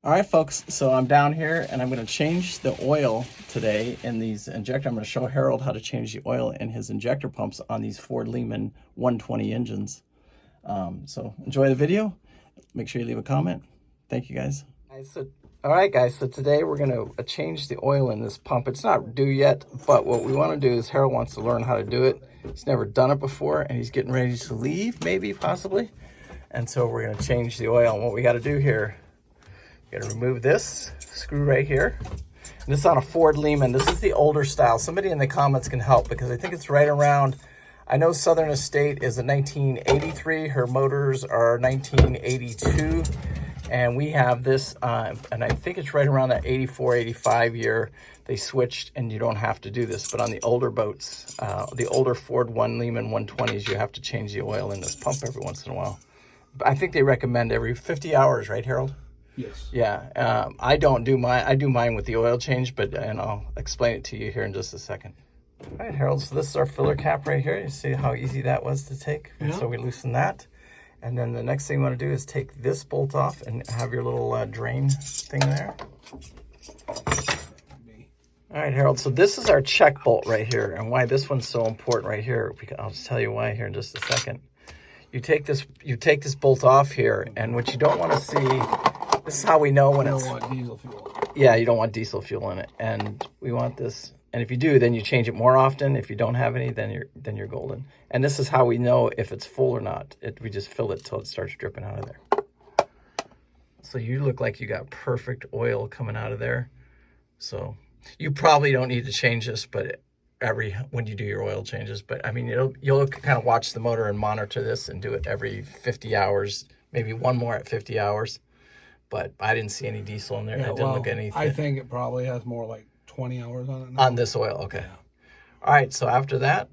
All right, folks, so I'm down here and I'm going to change the oil today in these injector. I'm going to show Harold how to change the oil in his injector pumps on these Ford Lehman 120 engines. So enjoy the video. Make sure you leave a comment. Thank you, guys. All right, guys, so today we're going to change the oil in this pump. It's not due yet, but what we want to do is Harold wants to learn how to do it. He's never done it before, and he's getting ready to leave, maybe, possibly. And so we're going to change the oil. And what we got to do here, got to remove this screw right here. And this is on a Ford Lehman. This is the older style. Somebody in the comments can help because I think it's right around, I know Southern Estate is a 1983. Her motors are 1982. And we have this, and I think it's right around that 84, 85 year. They switched and you don't have to do this. But on the older boats, the older Ford Lehman 120s, you have to change the oil in this pump every once in a while. But I think they recommend every 50 hours, right, Harold? Yes. Yeah, I don't do mine. I do mine with the oil change, and I'll explain it to you here in just a second. All right, Harold, so this is our filler cap right here. You see how easy that was to take? Yeah. So we loosen that. And then the next thing you want to do is take this bolt off and have your little drain thing there. All right, Harold, so this is our check bolt right here. And why this one's so important right here, I'll just tell you why here in just a second. You take this bolt off here, and what you don't want to see, this is how we know when it's... You don't want diesel fuel. Yeah, you don't want diesel fuel in it. And we want this... And if you do, then you change it more often. If you don't have any, then you're golden. And this is how we know if it's full or not. We just fill it till it starts dripping out of there. So you look like you got perfect oil coming out of there. So you probably don't need to change this, but when you do your oil changes. But I mean, you'll kind of watch the motor and monitor this and do it every 50 hours, maybe one more at 50 hours. But I didn't see any diesel in there. Yeah, I didn't look at anything. I think it probably has more like 20 hours on it now. On this oil, okay. Yeah. All right, so after that,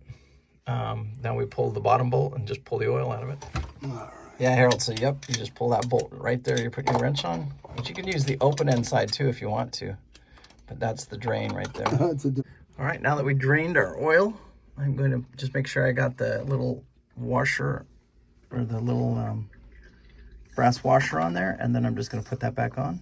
then we pull the bottom bolt and just pull the oil out of it. All right. Yeah, Harold, so yep, you just pull that bolt right there. You're putting your wrench on. But you can use the open end side too if you want to. But that's the drain right there. All right, now that we drained our oil, I'm going to just make sure I got the little washer or the little brass washer on there, and then I'm just going to put that back on.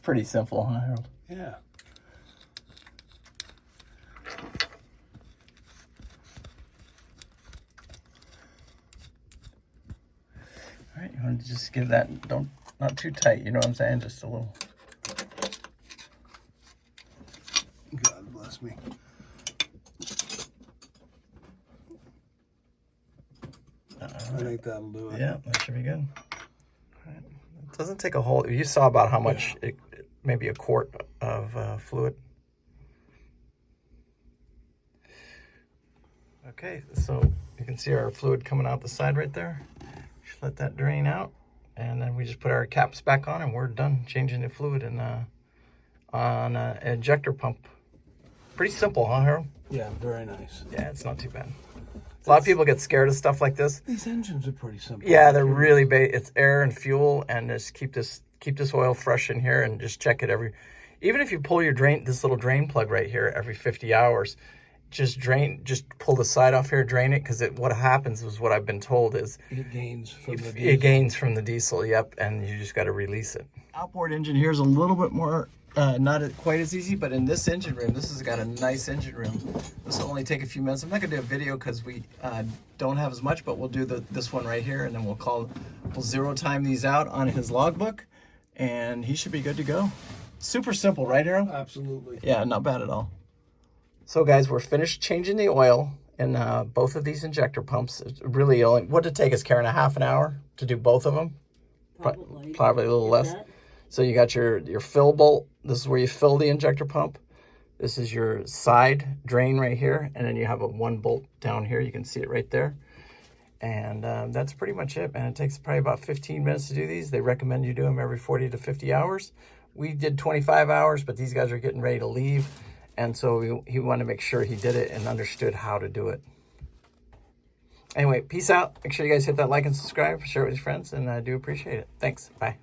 Pretty simple, huh, Harold? Yeah. All right, you want to just give that, not too tight, you know what I'm saying? Just a little. God bless me. I think that'll do it. Yeah, that should be good. All right. It doesn't take a whole, you saw about how much, maybe a quart of fluid. Okay, so you can see our fluid coming out the side right there. Just let that drain out, and then we just put our caps back on, and we're done changing the fluid on an injector pump. Pretty simple, huh, Harold? Yeah, very nice. Yeah, it's not too bad. A lot of people get scared of stuff like this. These engines are pretty simple. Yeah, they're really it's air and fuel, and just keep this oil fresh in here, and just check it even if you pull your this little drain plug right here every 50 hours, just pull the side off here, drain it, because what happens is, what I've been told is it gains from the diesel. It gains from the diesel, yep, and you just got to release it. Outboard engine here is a little bit more, not quite as easy, but in this engine room, this has got a nice engine room. This will only take a few minutes. I'm not going to do a video because we don't have as much, but we'll do this one right here, and then we'll zero time these out on his logbook, and he should be good to go. Super simple, right, Harold? Absolutely. Yeah, not bad at all. So, guys, we're finished changing the oil in both of these injector pumps. It's really only, what did it take us, Karen, a half an hour to do both of them? Probably a little less. So you got your fill bolt. This is where you fill the injector pump. This is your side drain right here. And then you have one bolt down here. You can see it right there. And that's pretty much it, man. It takes probably about 15 minutes to do these. They recommend you do them every 40 to 50 hours. We did 25 hours, but these guys are getting ready to leave. And so he wanted to make sure he did it and understood how to do it. Anyway, peace out. Make sure you guys hit that like and subscribe, share it with your friends, and I do appreciate it. Thanks. Bye.